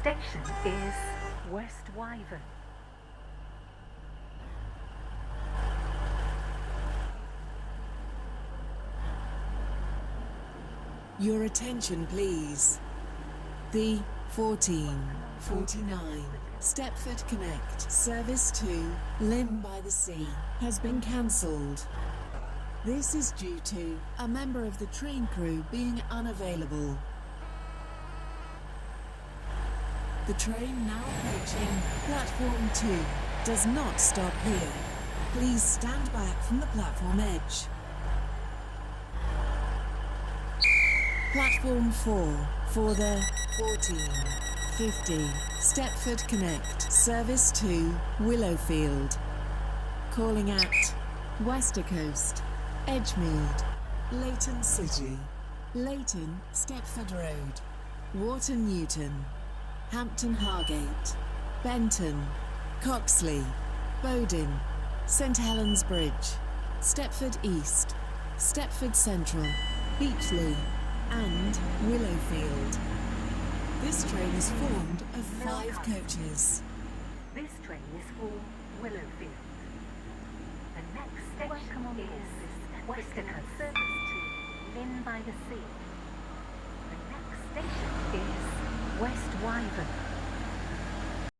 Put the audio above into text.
station is West Wyvern. Your attention, please. The 1449 Stepford Connect service to Lynn by the Sea has been cancelled. This is due to a member of the train crew being unavailable. The train now approaching platform 2 does not stop here. Please stand back from the platform edge. Platform 4 for the 1450 Stepford Connect service to Willowfield. Calling at Westercoast, Edgemead, Leighton City, Leighton Stepford Road, Wharton Newton, Hampton Hargate, Benton, Coxley, Bowden, St Helens Bridge, Stepford East, Stepford Central, Beechley and Willowfield. This train is formed of 5 coaches. This train is for Willowfield. The next station is Westercoast service to Lynn by the Sea. The next station is West Wyvern.